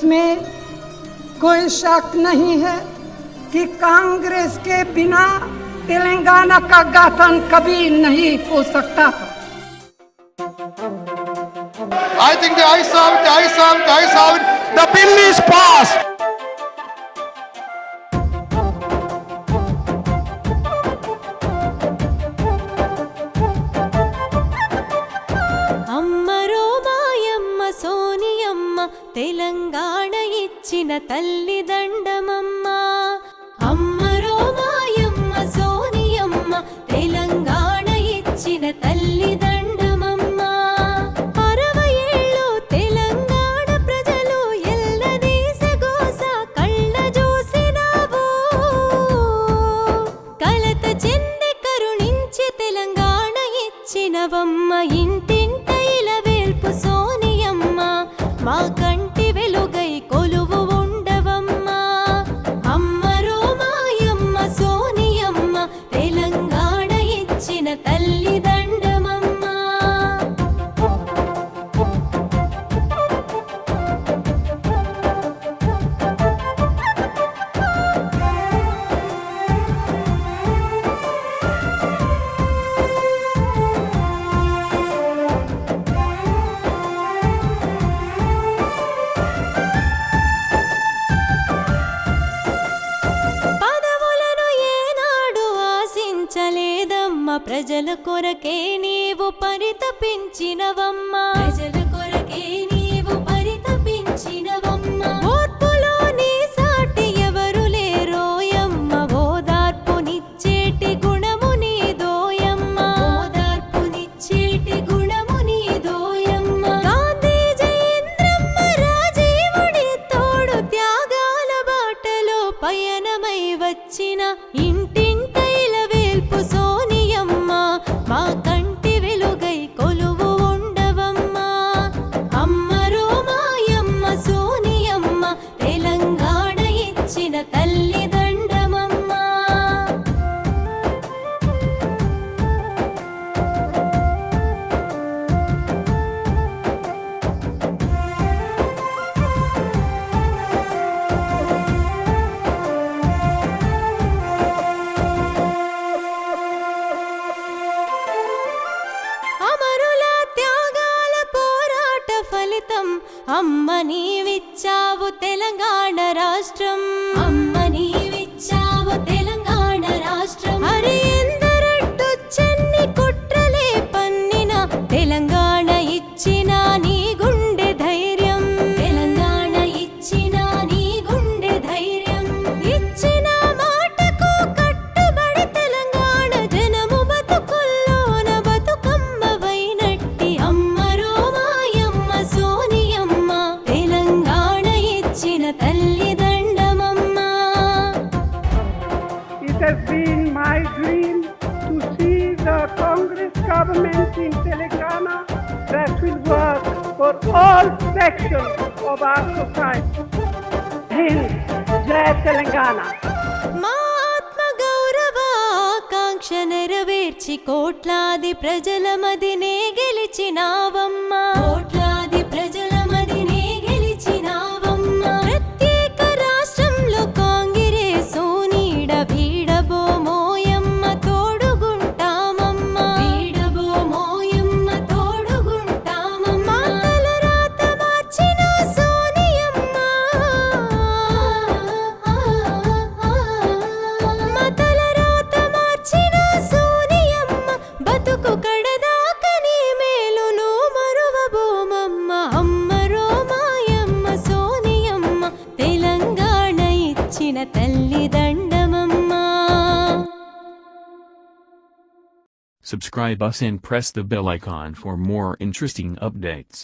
इसमें कोई शक नहीं है कि कांग्रेस के बिना तेलंगाना का गठन कभी नहीं हो सकता था। I think the ayes have it. The bill is passed. అమ్మరో మాయమ్మ సోనియమ్మ తెలంగాణ ఇచ్చిన తల్లి దండమమ్మ. అమ్మరో మాయమ్మ సోనియమ్మ తెలంగాణ ఇచ్చిన తల్లి దండమమ్మ. 60 ఏళ్ళు తెలంగాణ ప్రజలు ఎల్లదీస గోస కళ్ళ చూసినావు. కలత చెంది కరుణించి తెలంగాణ ఇచ్చినవమ్మ. ఇంటింట ఇలవేల్పు సోనియమ్మ మా కంటి వెలుగై కొలువు ఉండవమ్మా. అమ్మరో మాయమ్మ సోనియమ్మ తెలంగాణ ఇచ్చిన తల్లి దండమమ్మ. పదవులను ఏనాడు ఆశించలేదమ్మ, ప్రజల కొరకే నీవు పరితపించినవమ్మ. ప్రజల కొరకే నీవు పరితపించినవమ్మ. ఓర్పులో నీ సాటి ఎవరు లేరోయమ్మ, ఓదార్పునిచ్చేటి గుణము నీదోయమ్మ. ఓదార్పునిచ్చేటి గుణము నీదోయమ్మ. గాంధీజీ ఇంద్రమ్మ రాజీవుడి తోడు త్యాగాల బాటలో పయనమై వచ్చిన ఇంటింట ఇలవేల్పు సోనియమ్మ మా కంటి వెలుగై కొలువు ఉండవమ్మా. అమ్మరో మాయమ్మ సోనియమ్మ తెలంగాణ ఇచ్చిన తల్లి దండమమ్మ. అమరుల త్యాగాల పోరాట ఫలితం అమ్మ నీవిచ్చావు తెలంగాణ రాష్ట్రం. అమ్మ నీవిచ్చావు తెలంగాణ రాష్ట్రం. హరి ఎందరడ్డొచ్చన్ని కుట్రలే పన్నిన తెలంగాణ ఇచ్చిన నీ గుండె ధైర్యం. తెలంగాణ ఇచ్చిన నీ గుండె ధైర్యం. ఇచ్చిన మాటకు కట్టుబడి తెలంగాణ జనము బతుకుల్లోన బతుకమ్మవైనట్టి అమ్మరో మాయమ్మ సోనియమ్మ తెలంగాణ ఇచ్చిన తల్లి దండమమ్మ. It has been my dream to see the Congress government in Telangana that will work for all sections of our society. Hind, Jai Telangana. మా ఆత్మ గౌరవ ఆకాంక్ష నెరవేర్చి కోట్లాది ప్రజల మదినే గెలిచినావమ్మా. కోట్లాది ప్రజల మదినే గెలిచినావమ్మా. ప్రత్యేక రాష్ట్రంలో కాంగ్రెసు నీడ వీడబోమోయమ్మ తోడుగుంటామమ్మ. వీడబోమోయమ్మ తోడుగుంటామమ్మ. తలరాత మార్చిన సోనియమ్మ. తలరాత మార్చిన సోనియమ్మ బతుకు కడదాక నీ మేలును మరువబోమమ్మ. అమ్మరో మాయమ్మ సోనియమ్మ తెలంగాణ ఇచ్చిన తల్లి దండమమ్మ. Subscribe us and press the bell icon for more interesting updates.